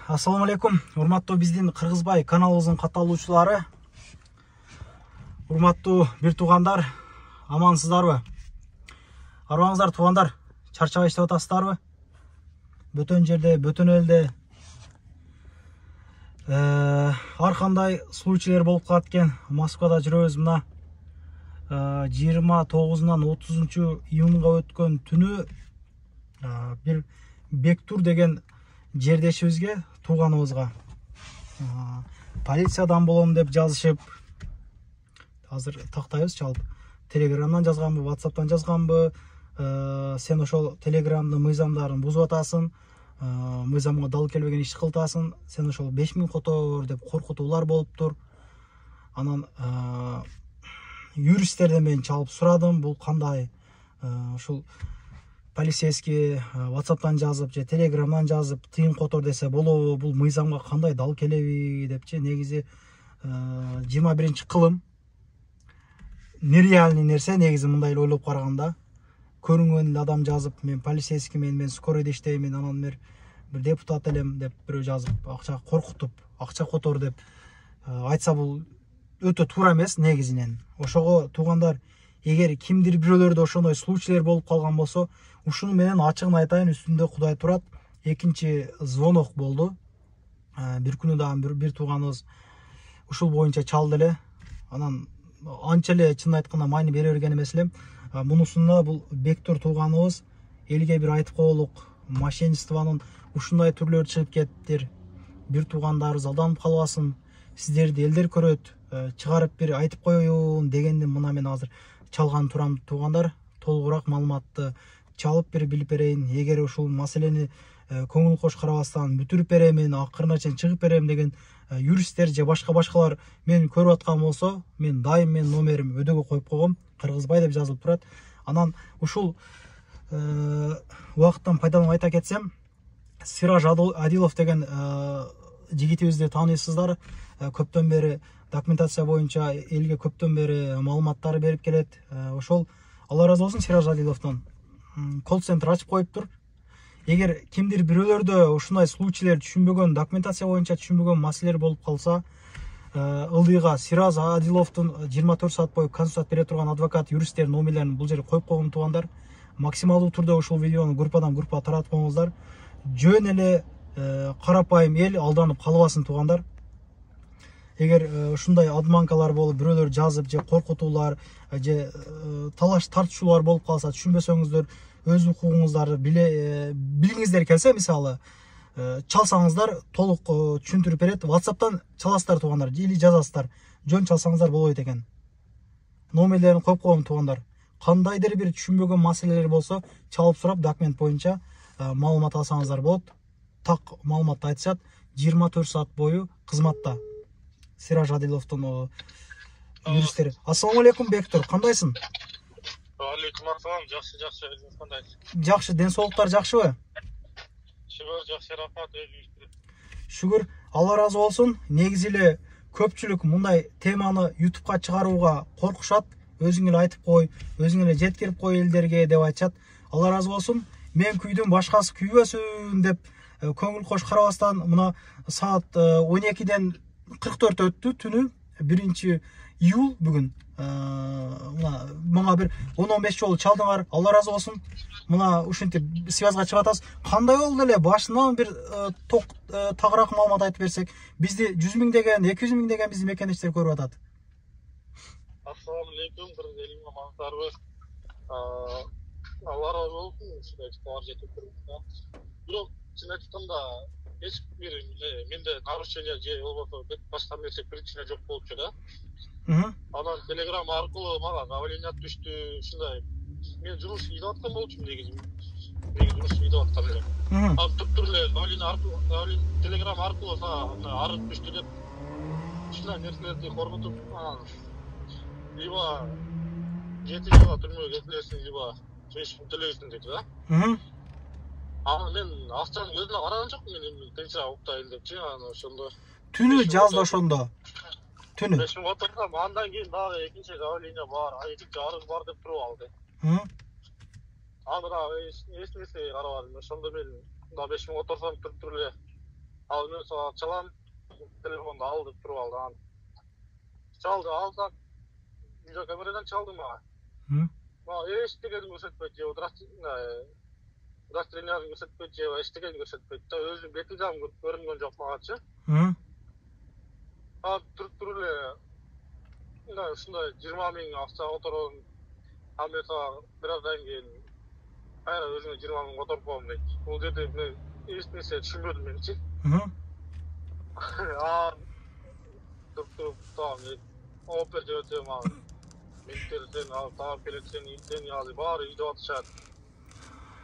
Assalamu алейкум. Урматтуу биздин Кыргызбай каналыбыздын катталуучулары. Урматтуу бир туугандар, амансыздарбы? Арбаңыздар туугандар, чарчабай иштеп атасыздарбы? Бөтөн жерде, бөтөн элде ар кандай случайлар болуп калат экен. Москвада жүрөбүз мына 29-нан 30-июнга өткөн түнү бир Бектур деген жердешибизге, тууганыбызга полициядан болом деп жазышып, азыр тактайбыз чалып. Телеграмдан жазганбы, WhatsApp'тан жазганбы, сен ошол телеграмдын мыйзамдарын бузуп атасың, мыйзамга дал келбеген иш кылтасың, сен ошол 5000 котор деп коркутуулар болуптур. Анан юристтерден мен чалып сурадым, бул кандай, ушул полицейский WhatsApp'тан жазып же телеграмдан жазып тыйын котор десе болобу, бул мыйзамга кандай дал келеби депчи. Негизи 21-кылым нереальный нерсе. Негизи мындай эле ойлоп караганда, көрүнгөн адам жазып, мен полицейскиймен, мен скоройдо иштеймин, анан бир депутат элем деп бирөө жазып, акча коркутуп, акча котор деп айтса, бул өтө туура эмес негизинен. Ошого туугандар, эгер кимдир бирөөлөрдө ошондой случайлар болуп калган болсо, ушуну менен ачыгын айтайын, үстүндө Кудай турат. Экинчи звонок болду. Бир күнү дагы бир тууганыбыз ушул боюнча чалды эле. Анан анча эле чын айтканда майны бере берген эмес элем. Мунусунда бул Бектур тууганыбыз элге бир айтып коелук, мошенничествонун ушундай түрлөрү чыгып кетиптир. Бир туугандарыбыз алданып калбасын, сиздерди элдер көрөт, чыгарып бир айтып коеюн дегенден мына мен азыр чалган турам туугандар. Толугураак маалыматты чалып бир билип берейин. Эгер ушул маселени көңүл кош карабастан бүтүрүп беремин, акырына чейин чыгып берем деген юристтер же башкалар мени көрүп аткан болсо, мен дайым менин номерим өдөгө коюп койгом, Кыргызбай деп жазылып турат. Анан ушул убакыттан пайдаланып айта кетсем, Сираж Адилов деген жигитибизди тааныйсыздар. Көптөн бери документация боюнча элге көптөн бери маалыматтар берип келет. Ошол Алла разы болсун Сираж Адиловдон колл-центр ачып коюптур. Эгер кимдир бирөөлөрдө ушундай случайлар түшүнбөгөн, документация боюнча түшүнбөгөн маселелер болуп калса, ылдыйга Сираж Адиловдун 24 саат бою консультация бере турган адвокат, юристтердин номерлерин бул жерге коюп койгон туугандар. Максималдуу турда ушул видеону группадан группага таратып коюңуздар. Жөн эле карапайым эл алданып калбасын туугандар. Эгер ушундай адманкалар болуп, бирөөлөр жазып же коркутуулар же талаш тартышуулар болуп калса, түшүнбөсөңүздөр, өз укугуңуздарды билгиңиздер келсе, мисалы чалсаңыздар толук түшүндүрүп берет. WhatsApp'тан чаласыздар туугандар, или жазасыздар. Жөн чалсаңыздар болбойт экен. Номерлерин коюп койгом туугандар. Кандайдыр бир түшүнбөгөн маселелер болсо, чалып сурап документ боюнча маалымат алсаңыздар болот. Так маалыматты айтышат. 24 саат бою кызматта. Сираж Адиловдун юристтери. Ассаламу алейкум, Бектур, кандайсың? Алейкум ассалам, жакшы, өзүңүз кандайсыз? Жакшы, ден соолуктар жакшыбы? Шүгүр, жакшы, рахмат, Шүгүр, Алла разы болсун. Негизи эле көпчүлүк мындай теманы YouTube'га чыгарууга коркушат. Өзүң эле айтып кой, өзүң эле жеткирип кой элдерге деп айтышат. Алла разы болсун. Мен күйдүм, башкасы күйбөсүн деп көңүл кош карабастан мына саат 12-ден 44 өттү түнү, 1-июл бүгүн. Мага бир 10-15 жолу чалдыңар. Алла разы болсун. Мына ушинтип связга чыгып атасыз. Кандай болду эле башынан бир тагыраак маалымат айтып берсек, бизди 100 миңдеген, 200 миңдеген биздин мекендештер көрүп атат. Ассаламу алейкум, кыргыз амансыздарбы? Алла разы болсун, ушундай кабар жетип турган. Бирок чын айтканда эч бир менде нарушение же болбосо башка нерсе причина жок болчу да. Анан телеграм аркылуу мага давление түштү, ушундай. Мен жумуш издеп аткан болчумун негизи. Жумуш издеп аткан элем. Ал түрлүү давление телеграм аркылуу арыз түштү деп ушундай нерселерди коркутуп, либо 7 жылга түрмөгө кетилесиң, либо 5 миң төлөйсүң деди да. Мен акчаны көзүнө караган жокмун, мен тынчыраак уктайын депчи, ошондо. Түнү жазды ошондо. Түнү. 5 миң отурсам, андан кийин дагы экинчи давление бар, экинчи арыз бар деп туруп алды. Аны да эч нерсеге карабадым. Ошондо мен 5 миң отурсам туруп эле Ал мен сол çalам, telefonda aldı, turup aldı. Çaldı, aldı. Video kameradan çaldı mı? Eşittigeni көрсөтпөйт, удостоверенияларын көрсөтпөйт, эчтегени көрсөтпөйт да, өзү бети дагы көрүнгөн жок магачы. Туруп эле ушундай 20 миң акча которгон, ал мен бир аздан кийин кайра өзүңө 20 миң которуп коем дейт. Бул жерде мен эч нерсе түшүнбөдүм менчи. Туруп опер жөөтөм ал. Ментерден алып таап келетсен, илден yazı баары үйдө атышат.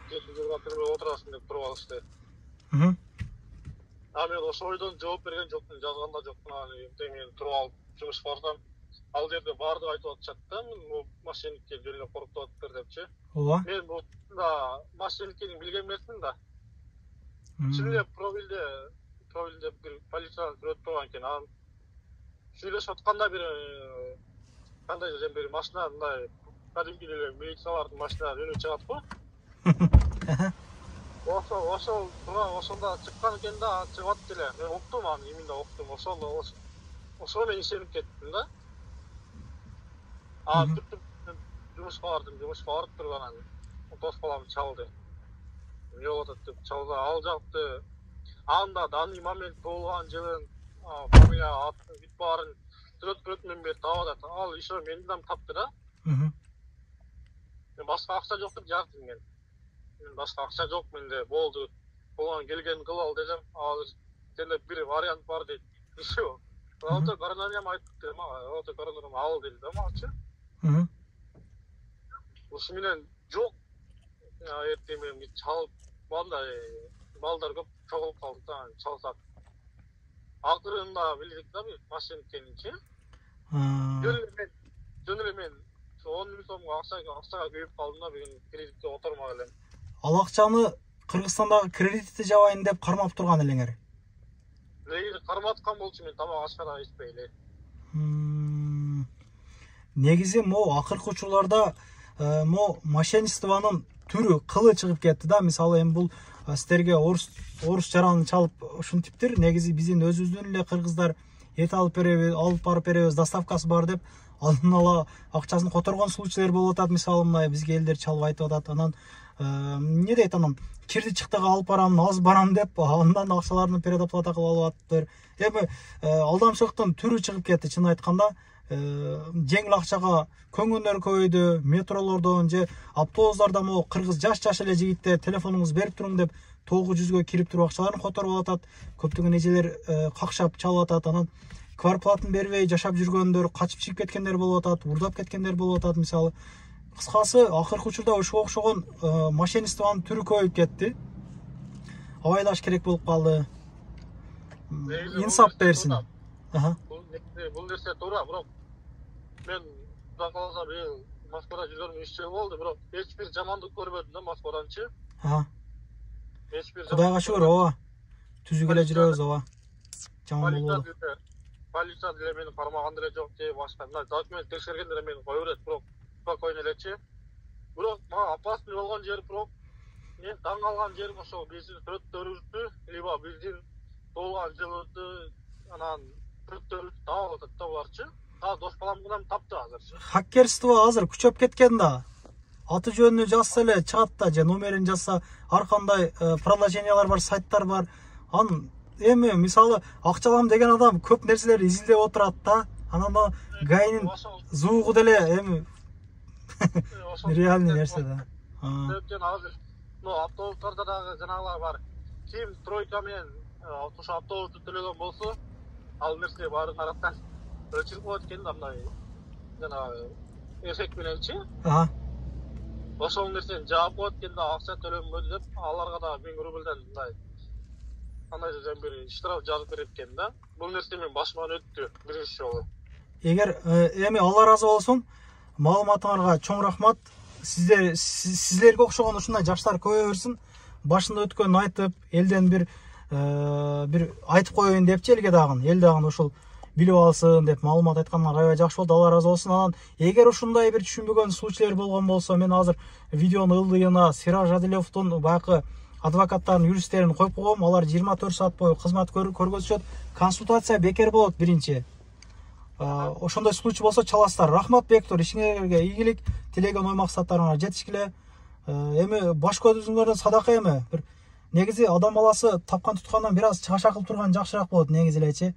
Кечинде кыргыз отурасың деп туруп алышты. Мен ошол ойдон жооп берген жокмун, жазган да жокмун. Мен туруп алып жумуш барсам, ал жерде баардыгы айтып атышат да, мошенникке жөн эле коркутуп атыптыр депчи. Мен бул мошенниктерин билген эмесмин да. Чын эле пробилде бир полициянын сүрөтү турган экен. Анан сүйлөшүп атканда бир кандай бир машина мындай кадимки эле милициялардын машиналары өнүп чыгат го. Ошондо чыккан экен да, чыгып эле. Мен уктум аны, иминде уктум. Ошого мен ишенип кеттим да. Жумушка барып туруп анан дос балам чалды. Жок атат деп чалды. Ал жакты анда данный момент болгон жылын, фамилия, атын, бүт баарын сүрөт-сүрөтүнөн бери таап атат. Ал ишо мени дам тапты да. Мен башка акча жок деп жаздым мен. Мен башка акча жок менде, болду. Болгон келген кыл ал десем, азыр сенде бир вариант бар дейт. Ишо. Алты коронавирус айтты мага, алты коронавирус ал деди да магачы. Ушу менен жок. Эртең менен чалып, балдар көп чогулуп калды да, чалсак. Акырында билдик да бир мошенник экенинчи. Жөн эле мен 10 миң сомго акчага күйүп калдым да, бүгүн кредитке отурмак элем. Ал акчаны Кыргызстандагы кредитти жабайын деп кармап турган элеңер. Кармап аткан болчу, мен тамак ашкада ичпей эле. Негизи акыркы учурларда мошенничествонун түрү кылы чыгып кетти да. Мисалы эми бул сиздерге орус жараны чалып ушинтиптир. Негизи биздин өзүбүздүн эле кыргыздар эт алып барып беребиз, доставкасы бар деп алдын ала акчасын которгон случайлар болуп атат. Мисалы мына бизге элдер чалып айтып атат. Анан эмне дейт, анан кирди чыктыга алып барам, аз барам деп андан акчаларын передоплата кылып алып атыптыр. Эми алдамчылыктын түрү чыгып кетти, чын айтканда. Жеңил акчага көңгөндөр көбөйдү, метролордон же автобустарда кыргыз жаш эле жигиттер телефонуңуз берип туруң деп 900гө кирип туруп акчаларын которуп атат. Көптөгөн эжелер какшап чалып атат. Анан квартплатын бербей жашап жүргөндөр, качып чыгып кеткендер болуп атат, урдап кеткендер болуп атат. Мисалы, кыскасы акыркы учурда ошого окшогон мошенничествонун түрү көбөйүп кетти. Абайлаш керек болуп калды. Инсап берсин. Бул нерсе туура, бирок мен Кудай кааласа быйыл Москвада жүргөнүм 3 жыл болду, бирок эч бир жамандык көрбөдүм да Москваданчы. Эч бир Кудайга шүгүр, түзүк эле жүрөбүз, жаман болбоду. Полиция деле мени кармаган деле жок, же башка документ текшерген деле мени кое берет, бирок спокойно элечи. Бирок мага опасный болгон жери, бирок мен таң калган жерим ошол биздин сүрөттөрүбүздү, либо биздин болгон жылыбызды анан сүрөттөрүбүздү таап атат да буларчы. Дос балам гана тапты азыр. Хакерство азыр күчөп кеткен да. Аты жөнүнү жазса эле чыгат да, же номерин жазса ар кандай приложениялар бар, сайттар бар. Анан эми мисалы акчалам деген адам көп нерселерди изилдеп отурат да. Анан гайнин зуугу деле эми реальный нерсе да. Азыр автобустарда дагы жанагылар бар. Ким тройка менен ошо автобусту төлөгөн болсо, ал нерсе баарын араттан өчүрүп коет экен да, мындай жанагы эффект мененчи. Ошол нерсени жаап коет экен да, акча төлөнбөдү деп, аларга да 1000 рубльдан мындай кандайдыр бир штраф жазып берет экен да. Бул нерсе менин башыман өттү биринчи жолу. Эгер эми Алла разы болсун, маалыматыңарга чоң рахмат. Сиздерге окшогон ушундай жаштар көбөйө берсин. Башында өткөнүн айтып, элден бир айтып коеюн депчи, элге дагы, эл дагы ушул билип алсын деп маалымат айткандан аябай жакшы болду. Алла разы болсун. Анан эгер ушундай бир түшүнбөгөн случайлар болгон болсо, мен азыр видеонун ылдыйына Сираж Адиловдун баягы адвокаттарын, юристтерин коюп койгом. Алар 24 саат бою кызмат көргөзүшөт. Консультация бекер болот биринчи. Ошондой случай болсо чаласыздар. Рахмат Бектур, ишиңерге ийгилик, тилеген ой максаттарыңарга жетишкиле. Эми баш көзүңөрдөн садака эми. Бир негизи адам баласы тапкан туткандан бир аз чыгаша кылып турган жакшыраак болот негизи элечи.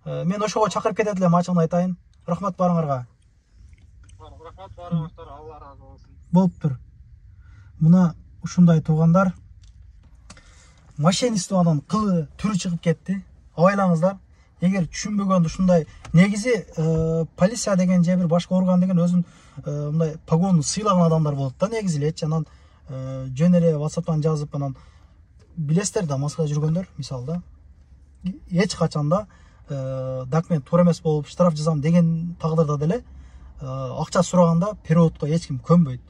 Мен ошого чакырып кетет элем, ачыгын айтайын. Рахмат барыңарга. Рахмат барыңыздар, Алла разы болсун. Болуптур. Мына ушундай туугандар мошенничествонун кылы түрү чыгып кетти. Абайлаңыздар. Эгер түшүнбөгөндө ушундай негизи полиция деген же бир башка орган деген өзүн мындай погон сыйлаган адамдар болот да негизи элечи. Анан жөн эле WhatsApp'тан жазып анан билесиздер да, Москвада жүргөндөр мисалда эч качан да документ туура эмес болуп штраф жазам деген тагдырда деле акча сураганда переводко эч ким көнбөйт.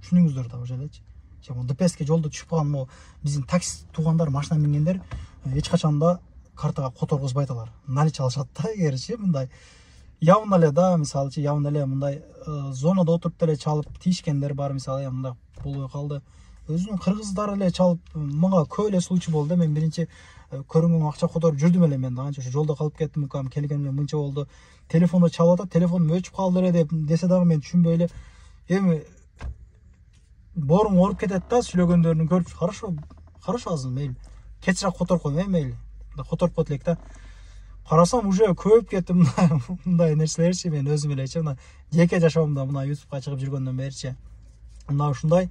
Түшүнүңүздөр да уже элечи. ДПСке жолдо түшүп калган могу биздин такси туугандар, машина мингендер эч качан да картага которгузбайт алар. Наличие алышат да, эгерчи мындай явно эле да, мисалычы явно эле мындай зонада отуруп деле чалып тийишкендер бар, мисалы мындай болбой калды. Өзүнүн кыргыздар эле чалып, мага көп эле случай болду. Мен биринчи көрүнгөн акча которуп жүрдүм эле мен да, анча жолдо калып кеттим, укам келгенде мынча болду. Телефонду чалып атат, телефонум өчүп калды эле деп десе дагы мен түшүнбөй эле эми боруң ооруп кетет да, сүйлөгөндөрүн көрүп, хорошо азыр мейли. Кечирээк которуп койм, мейли. Которуп койт элек да. Карасам уже көйүп кеттим мындай нерселерчи, мен өзүм элечи мына жеке жашоомдо мына YouTubeга чыгып жүргөндөн беричи. Мына ушундай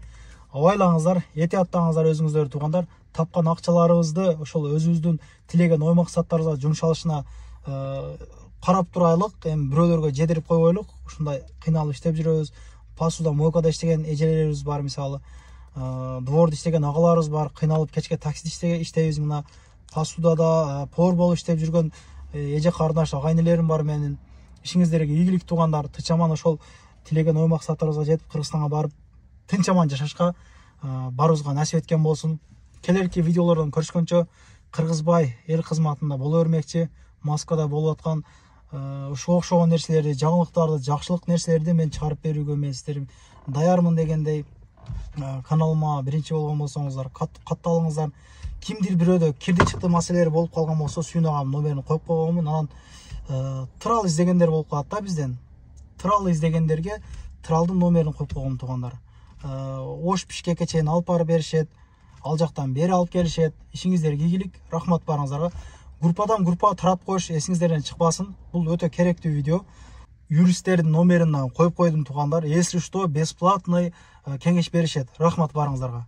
абайлаңыздар, этияттаңыздар өзүңүздөр туугандар. Тапкан акчаларыбызды ошол өзүбүздүн тилеген ой максаттарыбызга жумшалышына карап турайлык, эми бирөөлөргө жедирип койбойлук. Ушундай кыйналып иштеп жүрөбүз. Пасуда, мойкада иштеген эжелерибиз бар, мисалы. Дворда иштеген агаларыбыз бар, кыйналып кечке таксиде иштейбиз. Мына пасудада повар болуп иштеп жүргөн эже кардаш агайнелерим бар менин. Ишиңиздерге ийгилик туугандар. Тынчаман ошол тилеген ой максаттарыбызга жетип Кыргызстанга барып тынчаман жашашка барыбызга насип эткен болсун. Келерки видеолордон көрүшкөнчө Кыргызбай эл кызматында боло бермекчи. Москвада болуп аткан ушуга окшогон нерселерди, жаңылыктарды, жакшылык нерселерди мен чыгарып берүүгө мен сиздер даярмын дегендей. Каналыма биринчи болгон болсоңуздар катталыңыздар. Кимдир бирөөдө кирди чыкты маселелери болуп калган болсо сүйүнөгам номерин коюп койгонмун. Анан трал издегендер болуп калат да бизден. Трал издегендерге тралдын номерин коюп койгон туугандар. Ош Бишкекке чейин алып барып беришет. Ал жактан бери алып келишет. Ишиңиздерге ийгилик, рахмат барыңыздарга. Группадан группага таратып коюш эсиңиздерден чыкпасын. Бул өтө керектүү видео. Юристтердин номерин коюп койдум туугандар. Если что, бесплатный кеңеш беришет. Рахмат барыңыздарга.